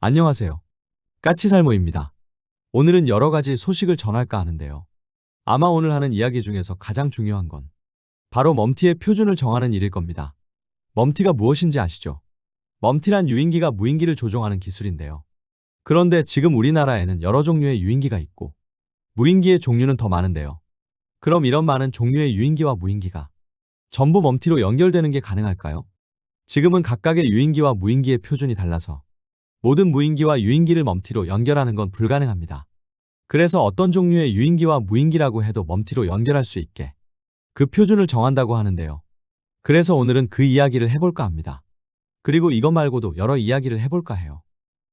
안녕하세요. 까치살모입니다. 오늘은 여러 가지 소식을 전할까 하는데요. 아마 오늘 하는 이야기 중에서 가장 중요한 건 바로 멈티의 표준을 정하는 일일 겁니다. 멈티가 무엇인지 아시죠? 멈티란 유인기가 무인기를 조종하는 기술인데요. 그런데 지금 우리나라에는 여러 종류의 유인기가 있고 무인기의 종류는 더 많은데요. 그럼 이런 많은 종류의 유인기와 무인기가 전부 멈티로 연결되는 게 가능할까요? 지금은 각각의 유인기와 무인기의 표준이 달라서 모든 무인기와 유인기를 멈티로 연결하는 건 불가능합니다. 그래서 어떤 종류의 유인기와 무인기라고 해도 멈티로 연결할 수 있게 그 표준을 정한다고 하는데요. 그래서 오늘은 그 이야기를 해볼까 합니다. 그리고 이것 말고도 여러 이야기를 해볼까 해요.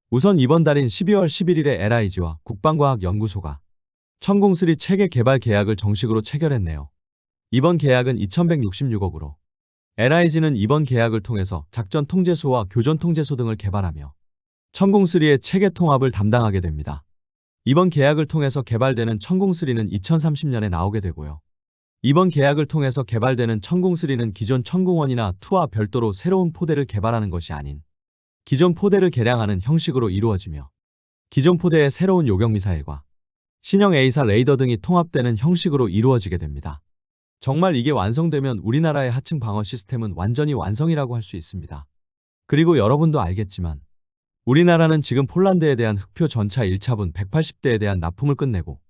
우선 이번 달인 12월 11일에 LIG와 국방과학연구소가 천공3 체계 개발 계약을 정식으로 체결했네요. 이번 계약은 2166억으로 LIG는 이번 계약을 통해서 작전 통제소와 교전 통제소 등을 개발하며 천공3의 체계 통합을 담당하게 됩니다. 이번 계약을 통해서 개발되는 천공3는 2030년에 나오게 되고요. 이번 계약을 통해서 개발되는 천공3는 기존 천공1이나 2와 별도로 새로운 포대를 개발하는 것이 아닌 기존 포대를 개량하는 형식으로 이루어지며 기존 포대의 새로운 요격미사일과 신형 A사 레이더 등이 통합되는 형식으로 이루어지게 됩니다. 정말 이게 완성되면 우리나라의 하층 방어 시스템은 완전히 완성이라고 할 수 있습니다. 그리고 여러분도 알겠지만 우리나라는 지금 폴란드에 대한 흑표 전차 1차분 180대에 대한 납품을 끝내고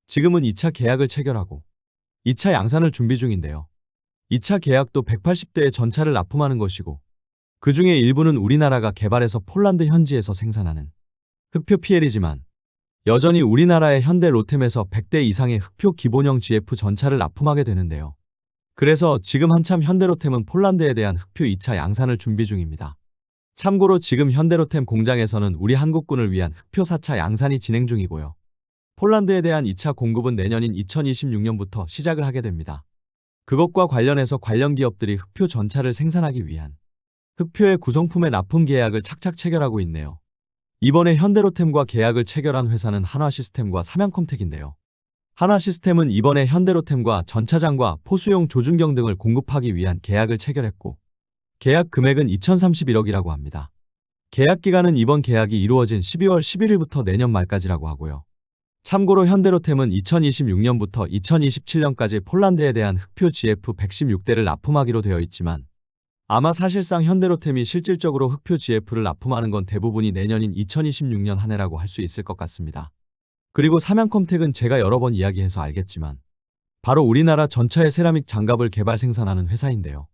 지금은 2차 계약을 체결하고 2차 양산을 준비 중인데요. 2차 계약도 180대의 전차를 납품하는 것이고 그 중에 일부는 우리나라가 개발해서 폴란드 현지에서 생산하는 흑표 PL이지만 여전히 우리나라의 현대 로템에서 100대 이상의 흑표 기본형 GF 전차를 납품하게 되는데요. 그래서 지금 한참 현대로템은 폴란드에 대한 흑표 2차 양산을 준비 중입니다. 참고로 지금 현대로템 공장에서는 우리 한국군을 위한 흑표 4차 양산이 진행 중이고요. 폴란드에 대한 2차 공급은 내년인 2026년부터 시작을 하게 됩니다. 그것과 관련해서 관련 기업들이 흑표 전차를 생산하기 위한 흑표의 구성품의 납품 계약을 착착 체결하고 있네요. 이번에 현대로템과 계약을 체결한 회사는 한화시스템과 삼양컴텍인데요. 한화시스템은 이번에 현대로템과 전차장과 포수용 조준경 등을 공급하기 위한 계약을 체결했고 계약 금액은 2031억이라고 합니다. 계약 기간은 이번 계약이 이루어진 12월 11일부터 내년 말까지라고 하고요. 참고로 현대로템은 2026년부터 2027년까지 폴란드에 대한 흑표 GF116대를 납품하기로 되어 있지만 아마 사실상 현대로템이 실질적으로 흑표 GF를 납품하는 건 대부분이 내년인 2026년 한 해라고 할 수 있을 것 같습니다. 그리고 삼양컴텍은 제가 여러 번 이야기해서 알겠지만 바로 우리나라 전차의 세라믹 장갑을 개발 생산하는 회사인데요.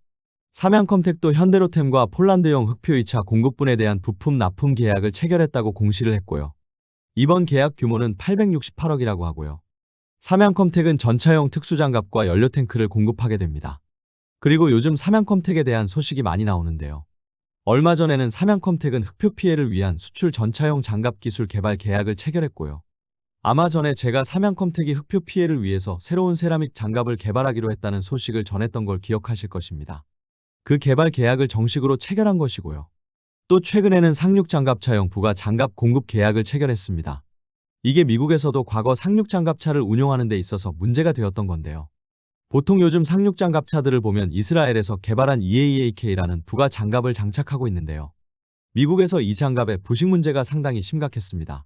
삼양컴텍도 현대로템과 폴란드용 흑표 2차 공급분에 대한 부품 납품 계약을 체결했다고 공시를 했고요. 이번 계약 규모는 868억이라고 하고요. 삼양컴텍은 전차용 특수장갑과 연료탱크를 공급하게 됩니다. 그리고 요즘 삼양컴텍에 대한 소식이 많이 나오는데요. 얼마 전에는 삼양컴텍은 흑표 피해를 위한 수출 전차용 장갑 기술 개발 계약을 체결했고요. 아마 전에 제가 삼양컴텍이 흑표 피해를 위해서 새로운 세라믹 장갑을 개발하기로 했다는 소식을 전했던 걸 기억하실 것입니다. 그 개발 계약을 정식으로 체결한 것이고요. 또 최근에는 상륙장갑차용 부가 장갑 공급 계약을 체결했습니다. 이게 미국에서도 과거 상륙장갑차를 운용하는 데 있어서 문제가 되었던 건데요. 보통 요즘 상륙장갑차들을 보면 이스라엘에서 개발한 EAAK라는 부가 장갑을 장착하고 있는데요. 미국에서 이 장갑의 부식 문제가 상당히 심각했습니다.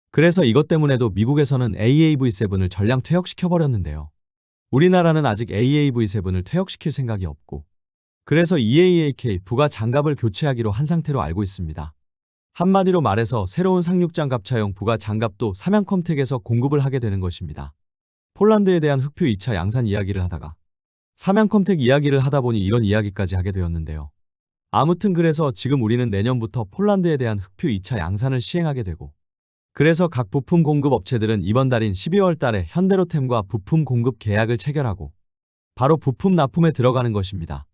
그래서 이것 때문에도 미국에서는 AAV7을 전량 퇴역시켜버렸는데요. 우리나라는 아직 AAV7을 퇴역시킬 생각이 없고 그래서 EAAK 부가 장갑을 교체하기로 한 상태로 알고 있습니다. 한마디로 말해서 새로운 상륙장갑차용 부가 장갑도 삼양컴텍에서 공급을 하게 되는 것입니다. 폴란드에 대한 흑표 2차 양산 이야기를 하다가 삼양컴텍 이야기를 하다 보니 이런 이야기까지 하게 되었는데요. 아무튼 그래서 지금 우리는 내년부터 폴란드에 대한 흑표 2차 양산을 시행하게 되고 그래서 각 부품 공급 업체들은 이번 달인 12월 달에 현대로템과 부품 공급 계약을 체결하고 바로 부품 납품에 들어가는 것입니다.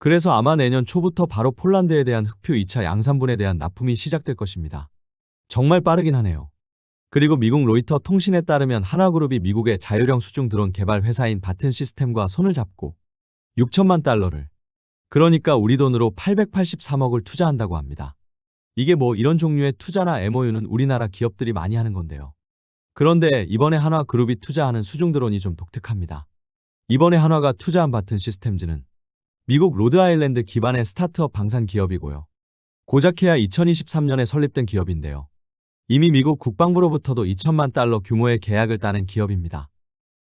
그래서 아마 내년 초부터 바로 폴란드에 대한 흑표 2차 양산분에 대한 납품이 시작될 것입니다. 정말 빠르긴 하네요. 그리고 미국 로이터 통신에 따르면 한화그룹이 미국의 자율형 수중 드론 개발 회사인 바튼 시스템과 손을 잡고 6천만 달러를 그러니까 우리 돈으로 883억을 투자한다고 합니다. 이게 뭐 이런 종류의 투자나 MOU는 우리나라 기업들이 많이 하는 건데요. 그런데 이번에 한화그룹이 투자하는 수중 드론이 좀 독특합니다. 이번에 한화가 투자한 바튼 시스템즈는 미국 로드아일랜드 기반의 스타트업 방산 기업이고요. 고작해야 2023년에 설립된 기업인데요. 이미 미국 국방부로부터도 2천만 달러 규모의 계약을 따낸 기업입니다.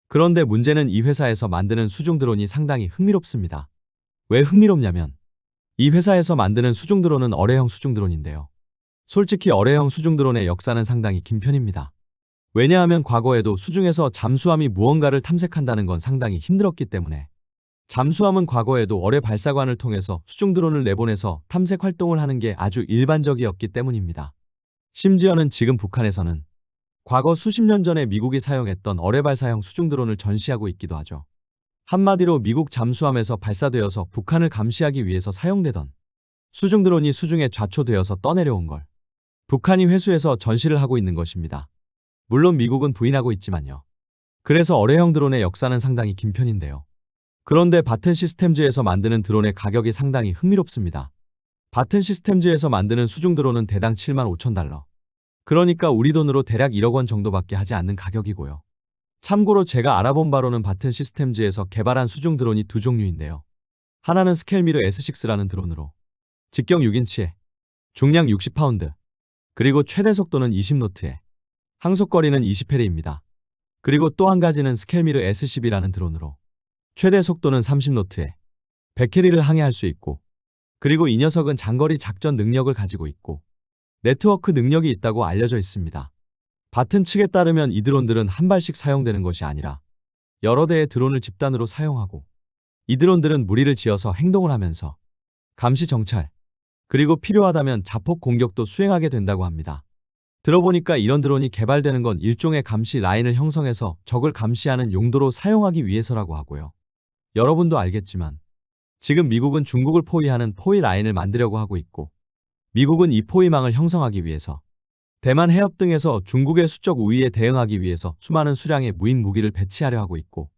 그런데 문제는 이 회사에서 만드는 수중 드론이 상당히 흥미롭습니다. 왜 흥미롭냐면 이 회사에서 만드는 수중 드론은 어뢰형 수중 드론인데요. 솔직히 어뢰형 수중 드론의 역사는 상당히 긴 편입니다. 왜냐하면 과거에도 수중에서 잠수함이 무언가를 탐색한다는 건 상당히 힘들었기 때문에 잠수함은 과거에도 어뢰 발사관을 통해서 수중 드론을 내보내서 탐색 활동을 하는 게 아주 일반적이었기 때문입니다. 심지어는 지금 북한에서는 과거 수십 년 전에 미국이 사용했던 어뢰 발사형 수중 드론을 전시하고 있기도 하죠. 한마디로 미국 잠수함에서 발사되어서 북한을 감시하기 위해서 사용되던 수중 드론이 수중에 좌초되어서 떠내려온 걸 북한이 회수해서 전시를 하고 있는 것입니다. 물론 미국은 부인하고 있지만요. 그래서 어뢰형 드론의 역사는 상당히 긴 편인데요. 그런데 바튼 시스템즈에서 만드는 드론의 가격이 상당히 흥미롭습니다. 바튼 시스템즈에서 만드는 수중 드론은 대당 7만 5천 달러. 그러니까 우리 돈으로 대략 1억 원 정도밖에 하지 않는 가격이고요. 참고로 제가 알아본 바로는 바튼 시스템즈에서 개발한 수중 드론이 두 종류인데요. 하나는 스케일미르 S6라는 드론으로 직경 6인치에 중량 60파운드 그리고 최대 속도는 20노트에 항속거리는 20해리입니다. 그리고 또 한 가지는 스케일미르 S10이라는 드론으로 최대 속도는 30노트에 100해리를 항해할 수 있고 그리고 이 녀석은 장거리 작전 능력을 가지고 있고 네트워크 능력이 있다고 알려져 있습니다. 바튼 측에 따르면 이 드론들은 한 발씩 사용되는 것이 아니라 여러 대의 드론을 집단으로 사용하고 이 드론들은 무리를 지어서 행동을 하면서 감시 정찰 그리고 필요하다면 자폭 공격도 수행하게 된다고 합니다. 들어보니까 이런 드론이 개발되는 건 일종의 감시 라인을 형성해서 적을 감시하는 용도로 사용하기 위해서라고 하고요. 여러분도 알겠지만 지금 미국은 중국을 포위하는 포위 라인을 만들려고 하고 있고 미국은 이 포위망을 형성하기 위해서 대만 해협 등에서 중국의 수적 우위에 대응하기 위해서 수많은 수량의 무인 무기를 배치하려 하고 있고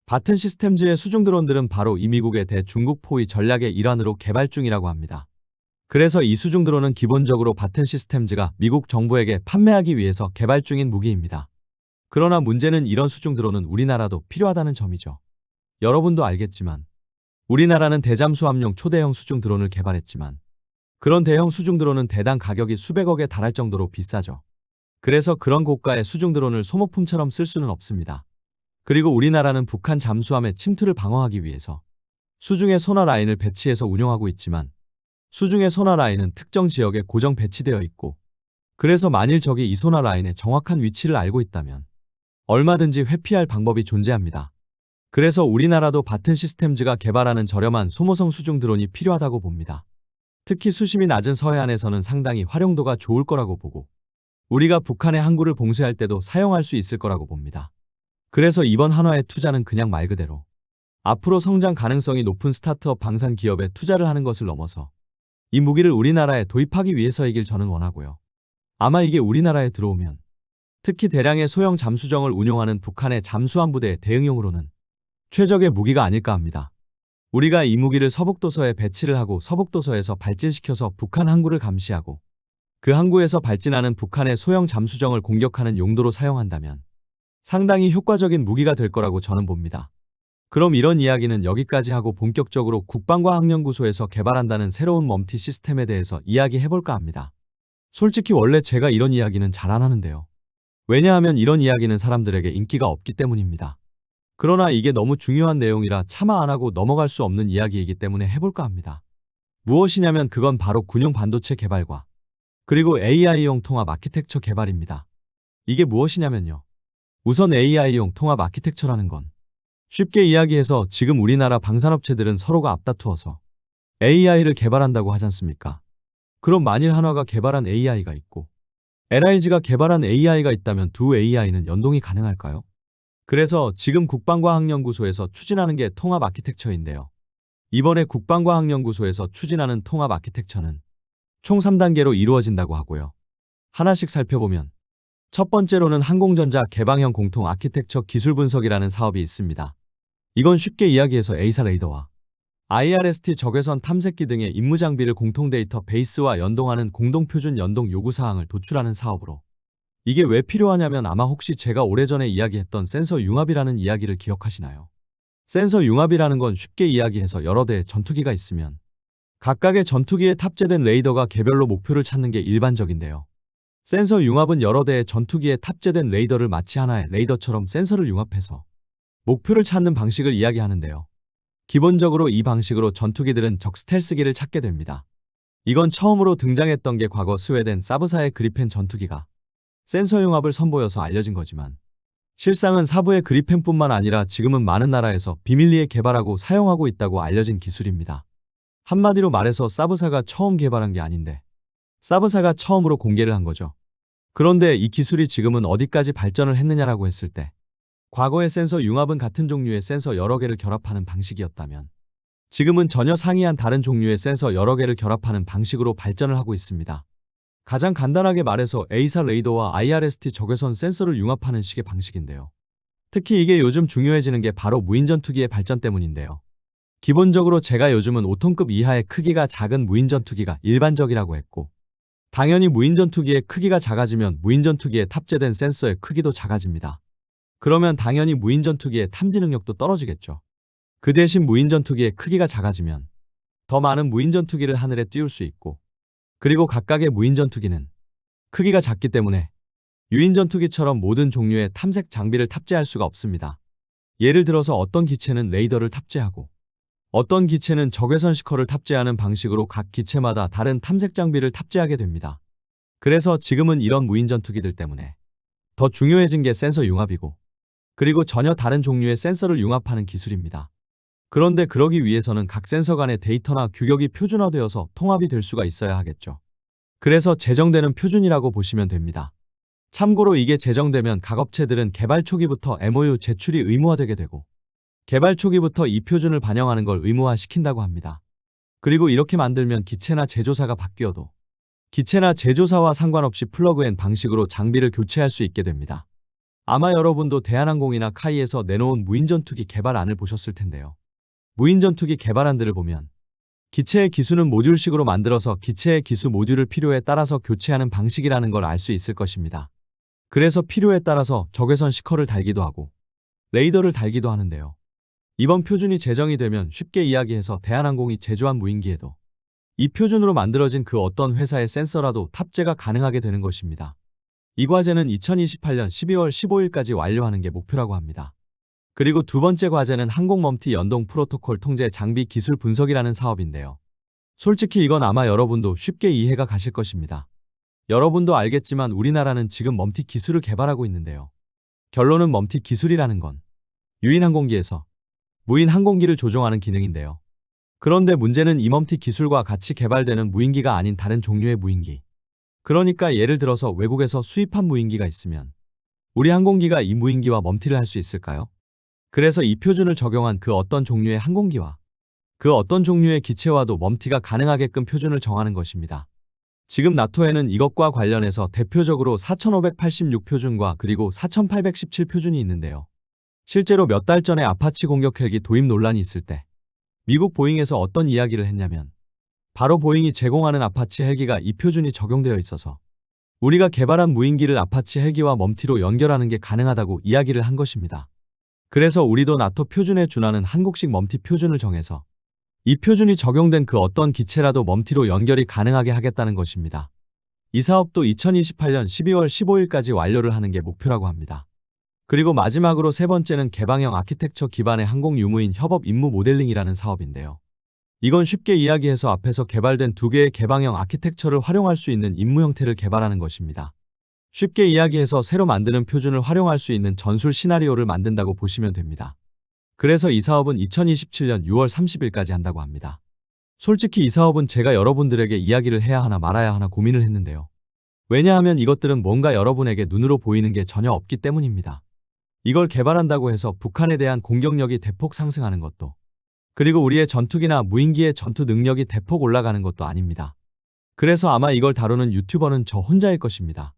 바튼 시스템즈의 수중 드론들은 바로 이 미국의 대중국 포위 전략의 일환으로 개발 중이라고 합니다. 그래서 이 수중 드론은 기본적으로 바튼 시스템즈가 미국 정부에게 판매하기 위해서 개발 중인 무기입니다. 그러나 문제는 이런 수중 드론은 우리나라도 필요하다는 점이죠. 여러분도 알겠지만 우리나라는 대잠수함용 초대형 수중 드론을 개발했지만 그런 대형 수중 드론은 대당 가격이 수백억에 달할 정도로 비싸죠. 그래서 그런 고가의 수중 드론을 소모품처럼 쓸 수는 없습니다. 그리고 우리나라는 북한 잠수함의 침투를 방어하기 위해서 수중에 소나 라인을 배치해서 운용하고 있지만 수중의 소나 라인은 특정 지역에 고정 배치되어 있고 그래서 만일 적이 이 소나 라인의 정확한 위치를 알고 있다면 얼마든지 회피할 방법이 존재합니다. 그래서 우리나라도 바튼 시스템즈가 개발하는 저렴한 소모성 수중 드론이 필요하다고 봅니다. 특히 수심이 낮은 서해안에서는 상당히 활용도가 좋을 거라고 보고 우리가 북한의 항구를 봉쇄할 때도 사용할 수 있을 거라고 봅니다. 그래서 이번 한화의 투자는 그냥 말 그대로 앞으로 성장 가능성이 높은 스타트업 방산 기업에 투자를 하는 것을 넘어서 이 무기를 우리나라에 도입하기 위해서이길 저는 원하고요. 아마 이게 우리나라에 들어오면 특히 대량의 소형 잠수정을 운용하는 북한의 잠수함 부대의 대응용으로는 최적의 무기가 아닐까 합니다. 우리가 이 무기를 서북도서에 배치를 하고 서북도서에서 발진시켜서 북한 항구를 감시하고 그 항구에서 발진하는 북한의 소형 잠수정을 공격하는 용도로 사용한다면 상당히 효과적인 무기가 될 거라고 저는 봅니다. 그럼 이런 이야기는 여기까지 하고 본격적으로 국방과학연구소에서 개발한다는 새로운 멈티 시스템에 대해서 이야기해볼까 합니다. 솔직히 원래 제가 이런 이야기는 잘 안 하는데요. 왜냐하면 이런 이야기는 사람들에게 인기가 없기 때문입니다. 그러나 이게 너무 중요한 내용이라 차마 안 하고 넘어갈 수 없는 이야기이기 때문에 해볼까 합니다. 무엇이냐면 그건 바로 군용 반도체 개발과 그리고 AI용 통합 아키텍처 개발입니다. 이게 무엇이냐면요. 우선 AI용 통합 아키텍처라는 건 쉽게 이야기해서 지금 우리나라 방산업체들은 서로가 앞다투어서 AI를 개발한다고 하지 않습니까? 그럼 만일 한화가 개발한 AI가 있고 LIG가 개발한 AI가 있다면 두 AI는 연동이 가능할까요? 그래서 지금 국방과학연구소에서 추진하는 게 통합 아키텍처인데요. 이번에 국방과학연구소에서 추진하는 통합 아키텍처는 총 3단계로 이루어진다고 하고요. 하나씩 살펴보면 첫 번째로는 항공전자 개방형 공통 아키텍처 기술 분석이라는 사업이 있습니다. 이건 쉽게 이야기해서 A사 레이더와 IRST 적외선 탐색기 등의 임무 장비를 공통 데이터 베이스와 연동하는 공동표준 연동 요구사항을 도출하는 사업으로 이게 왜 필요하냐면 아마 혹시 제가 오래전에 이야기했던 센서 융합이라는 이야기를 기억하시나요? 센서 융합이라는 건 쉽게 이야기해서 여러 대의 전투기가 있으면 각각의 전투기에 탑재된 레이더가 개별로 목표를 찾는 게 일반적인데요. 센서 융합은 여러 대의 전투기에 탑재된 레이더를 마치 하나의 레이더처럼 센서를 융합해서 목표를 찾는 방식을 이야기하는데요. 기본적으로 이 방식으로 전투기들은 적 스텔스기를 찾게 됩니다. 이건 처음으로 등장했던 게 과거 스웨덴 사브사의 그리펜 전투기가 센서 융합을 선보여서 알려진 거지만, 실상은 사부의 그리펜뿐만 아니라 지금은 많은 나라에서 비밀리에 개발하고 사용하고 있다고 알려진 기술입니다. 한마디로 말해서 사브사가 처음 개발한 게 아닌데 사브사가 처음으로 공개를 한 거죠. 그런데 이 기술이 지금은 어디까지 발전을 했느냐라고 했을 때, 과거의 센서 융합은 같은 종류의 센서 여러 개를 결합하는 방식이었다면, 지금은 전혀 상이한 다른 종류의 센서 여러 개를 결합하는 방식으로 발전을 하고 있습니다. 가장 간단하게 말해서 A사 레이더와 IRST 적외선 센서를 융합하는 식의 방식인데요. 특히 이게 요즘 중요해지는 게 바로 무인전투기의 발전 때문인데요. 기본적으로 제가 요즘은 5톤급 이하의 크기가 작은 무인전투기가 일반적이라고 했고, 당연히 무인전투기의 크기가 작아지면 무인전투기에 탑재된 센서의 크기도 작아집니다. 그러면 당연히 무인전투기의 탐지 능력도 떨어지겠죠. 그 대신 무인전투기의 크기가 작아지면 더 많은 무인전투기를 하늘에 띄울 수 있고, 그리고 각각의 무인전투기는 크기가 작기 때문에 유인전투기처럼 모든 종류의 탐색 장비를 탑재할 수가 없습니다. 예를 들어서 어떤 기체는 레이더를 탑재하고 어떤 기체는 적외선 시커를 탑재하는 방식으로 각 기체마다 다른 탐색 장비를 탑재하게 됩니다. 그래서 지금은 이런 무인전투기들 때문에 더 중요해진 게 센서 융합이고, 그리고 전혀 다른 종류의 센서를 융합하는 기술입니다. 그런데 그러기 위해서는 각 센서 간의 데이터나 규격이 표준화되어서 통합이 될 수가 있어야 하겠죠. 그래서 제정되는 표준이라고 보시면 됩니다. 참고로 이게 제정되면 각 업체들은 개발 초기부터 MOU 제출이 의무화되게 되고, 개발 초기부터 이 표준을 반영하는 걸 의무화시킨다고 합니다. 그리고 이렇게 만들면 기체나 제조사가 바뀌어도 기체나 제조사와 상관없이 플러그앤 방식으로 장비를 교체할 수 있게 됩니다. 아마 여러분도 대한항공이나 카이에서 내놓은 무인전투기 개발안을 보셨을 텐데요. 무인전투기 개발안들을 보면 기체의 기수는 모듈식으로 만들어서 기체의 기수 모듈을 필요에 따라서 교체하는 방식이라는 걸 알 수 있을 것입니다. 그래서 필요에 따라서 적외선 시커를 달기도 하고 레이더를 달기도 하는데요. 이번 표준이 제정이 되면 쉽게 이야기해서 대한항공이 제조한 무인기에도 이 표준으로 만들어진 그 어떤 회사의 센서라도 탑재가 가능하게 되는 것입니다. 이 과제는 2028년 12월 15일까지 완료하는 게 목표라고 합니다. 그리고 두 번째 과제는 항공멈티 연동 프로토콜 통제 장비 기술 분석이라는 사업인데요. 솔직히 이건 아마 여러분도 쉽게 이해가 가실 것입니다. 여러분도 알겠지만 우리나라는 지금 멈티 기술을 개발하고 있는데요. 결론은 멈티 기술이라는 건 유인 항공기에서 무인 항공기를 조종하는 기능인데요. 그런데 문제는 이 멈티 기술과 같이 개발되는 무인기가 아닌 다른 종류의 무인기. 그러니까 예를 들어서 외국에서 수입한 무인기가 있으면 우리 항공기가 이 무인기와 멈티를 할 수 있을까요? 그래서 이 표준을 적용한 그 어떤 종류의 항공기와 그 어떤 종류의 기체와도 멈티가 가능하게끔 표준을 정하는 것입니다. 지금 나토에는 이것과 관련해서 대표적으로 4586 표준과 그리고 4817 표준이 있는데요. 실제로 몇 달 전에 아파치 공격 헬기 도입 논란이 있을 때 미국 보잉에서 어떤 이야기를 했냐면, 바로 보잉이 제공하는 아파치 헬기가 이 표준이 적용되어 있어서 우리가 개발한 무인기를 아파치 헬기와 멈티로 연결하는 게 가능하다고 이야기를 한 것입니다. 그래서 우리도 나토 표준에 준하는 한국식 멈티 표준을 정해서 이 표준이 적용된 그 어떤 기체라도 멈티로 연결이 가능하게 하겠다는 것입니다. 이 사업도 2028년 12월 15일까지 완료를 하는 게 목표라고 합니다. 그리고 마지막으로 세 번째는 개방형 아키텍처 기반의 항공 유무인 협업 임무 모델링이라는 사업인데요. 이건 쉽게 이야기해서 앞에서 개발된 두 개의 개방형 아키텍처를 활용할 수 있는 임무 형태를 개발하는 것입니다. 쉽게 이야기해서 새로 만드는 표준을 활용할 수 있는 전술 시나리오를 만든다고 보시면 됩니다. 그래서 이 사업은 2027년 6월 30일까지 한다고 합니다. 솔직히 이 사업은 제가 여러분들에게 이야기를 해야 하나 말아야 하나 고민을 했는데요. 왜냐하면 이것들은 뭔가 여러분에게 눈으로 보이는 게 전혀 없기 때문입니다. 이걸 개발한다고 해서 북한에 대한 공격력이 대폭 상승하는 것도, 그리고 우리의 전투기나 무인기의 전투 능력이 대폭 올라가는 것도 아닙니다. 그래서 아마 이걸 다루는 유튜버는 저 혼자일 것입니다.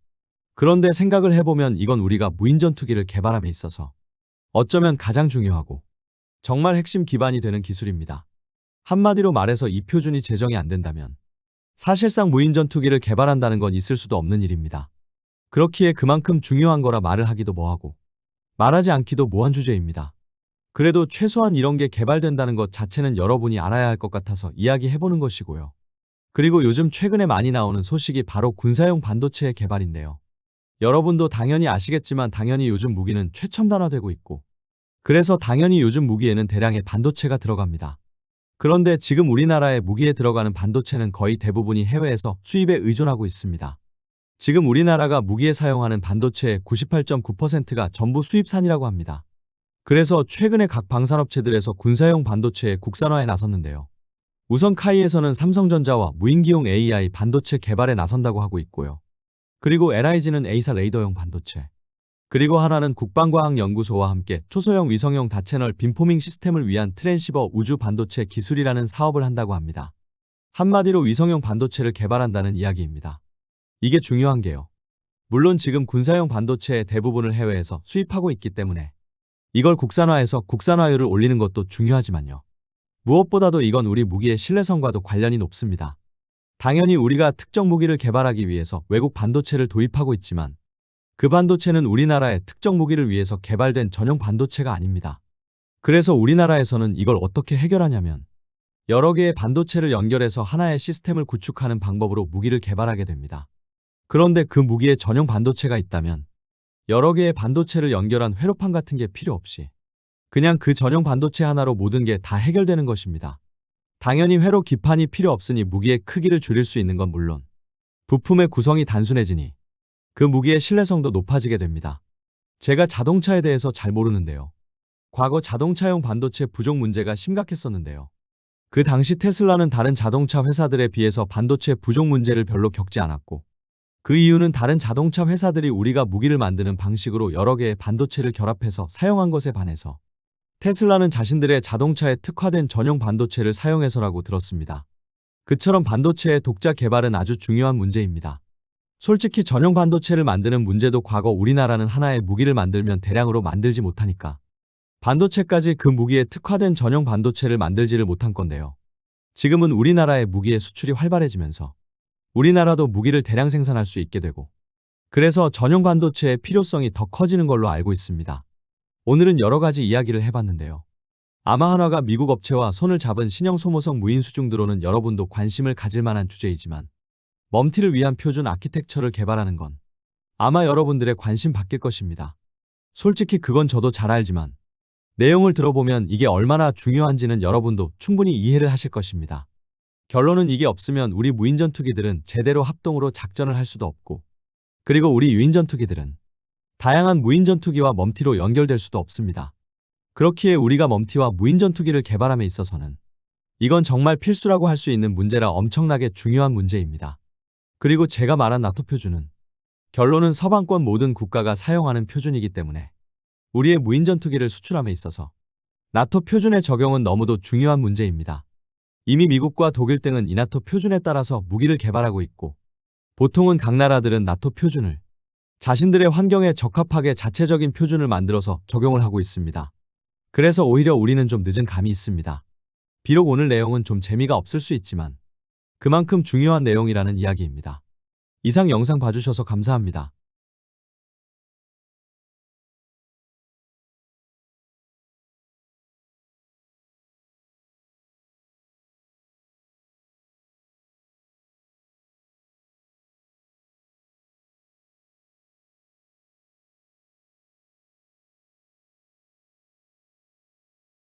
그런데 생각을 해보면 이건 우리가 무인전투기를 개발함에 있어서 어쩌면 가장 중요하고 정말 핵심 기반이 되는 기술입니다. 한마디로 말해서 이 표준이 제정이 안 된다면 사실상 무인전투기를 개발한다는 건 있을 수도 없는 일입니다. 그렇기에 그만큼 중요한 거라 말을 하기도 뭐하고 말하지 않기도 뭐한 주제입니다. 그래도 최소한 이런 게 개발된다는 것 자체는 여러분이 알아야 할 것 같아서 이야기해보는 것이고요. 그리고 요즘 최근에 많이 나오는 소식이 바로 군사용 반도체의 개발인데요. 여러분도 당연히 아시겠지만 당연히 요즘 무기는 최첨단화되고 있고, 그래서 당연히 요즘 무기에는 대량의 반도체가 들어갑니다. 그런데 지금 우리나라의 무기에 들어가는 반도체는 거의 대부분이 해외에서 수입에 의존하고 있습니다. 지금 우리나라가 무기에 사용하는 반도체의 98.9%가 전부 수입산이라고 합니다. 그래서 최근에 각 방산업체들에서 군사용 반도체의 국산화에 나섰는데요. 우선 카이에서는 삼성전자와 무인기용 AI 반도체 개발에 나선다고 하고 있고요. 그리고 LIG는 A사 레이더용 반도체, 그리고 하나는 국방과학연구소와 함께 초소형 위성용 다채널 빔포밍 시스템을 위한 트랜시버 우주 반도체 기술이라는 사업을 한다고 합니다. 한마디로 위성용 반도체를 개발한다는 이야기입니다. 이게 중요한 게요. 물론 지금 군사용 반도체의 대부분을 해외에서 수입하고 있기 때문에 이걸 국산화해서 국산화율을 올리는 것도 중요하지만요. 무엇보다도 이건 우리 무기의 신뢰성과도 관련이 높습니다. 당연히 우리가 특정 무기를 개발하기 위해서 외국 반도체를 도입하고 있지만 그 반도체는 우리나라의 특정 무기를 위해서 개발된 전용 반도체가 아닙니다. 그래서 우리나라에서는 이걸 어떻게 해결하냐면 여러 개의 반도체를 연결해서 하나의 시스템을 구축하는 방법으로 무기를 개발하게 됩니다. 그런데 그 무기에 전용 반도체가 있다면 여러 개의 반도체를 연결한 회로판 같은 게 필요 없이 그냥 그 전용 반도체 하나로 모든 게 다 해결되는 것입니다. 당연히 회로 기판이 필요 없으니 무기의 크기를 줄일 수 있는 건 물론 부품의 구성이 단순해지니 그 무기의 신뢰성도 높아지게 됩니다. 제가 자동차에 대해서 잘 모르는데요. 과거 자동차용 반도체 부족 문제가 심각했었는데요. 그 당시 테슬라는 다른 자동차 회사들에 비해서 반도체 부족 문제를 별로 겪지 않았고, 그 이유는 다른 자동차 회사들이 우리가 무기를 만드는 방식으로 여러 개의 반도체를 결합해서 사용한 것에 반해서 테슬라는 자신들의 자동차에 특화된 전용 반도체를 사용해서라고 들었습니다. 그처럼 반도체의 독자 개발은 아주 중요한 문제입니다. 솔직히 전용 반도체를 만드는 문제도 과거 우리나라는 하나의 무기를 만들면 대량으로 만들지 못하니까 반도체까지 그 무기에 특화된 전용 반도체를 만들지를 못한 건데요. 지금은 우리나라의 무기의 수출이 활발해지면서 우리나라도 무기를 대량 생산할 수 있게 되고, 그래서 전용 반도체의 필요성이 더 커지는 걸로 알고 있습니다. 오늘은 여러 가지 이야기를 해봤는데요. 아마 한화가 미국 업체와 손을 잡은 신형 소모성 무인 수중 드론은 여러분도 관심을 가질 만한 주제이지만 멈티를 위한 표준 아키텍처를 개발하는 건 아마 여러분들의 관심 바뀔 것입니다. 솔직히 그건 저도 잘 알지만 내용을 들어보면 이게 얼마나 중요한지는 여러분도 충분히 이해를 하실 것입니다. 결론은 이게 없으면 우리 무인전투기들은 제대로 합동으로 작전을 할 수도 없고, 그리고 우리 유인전투기들은 다양한 무인전투기와 멈티로 연결될 수도 없습니다. 그렇기에 우리가 멈티와 무인전투기를 개발함에 있어서는 이건 정말 필수라고 할 수 있는 문제라 엄청나게 중요한 문제입니다. 그리고 제가 말한 나토 표준은 결론은 서방권 모든 국가가 사용하는 표준이기 때문에 우리의 무인전투기를 수출함에 있어서 나토 표준의 적용은 너무도 중요한 문제입니다. 이미 미국과 독일 등은 이 나토 표준에 따라서 무기를 개발하고 있고, 보통은 각 나라들은 나토 표준을 자신들의 환경에 적합하게 자체적인 표준을 만들어서 적용을 하고 있습니다. 그래서 오히려 우리는 좀 늦은 감이 있습니다. 비록 오늘 내용은 좀 재미가 없을 수 있지만 그만큼 중요한 내용이라는 이야기입니다. 이상 영상 봐주셔서 감사합니다.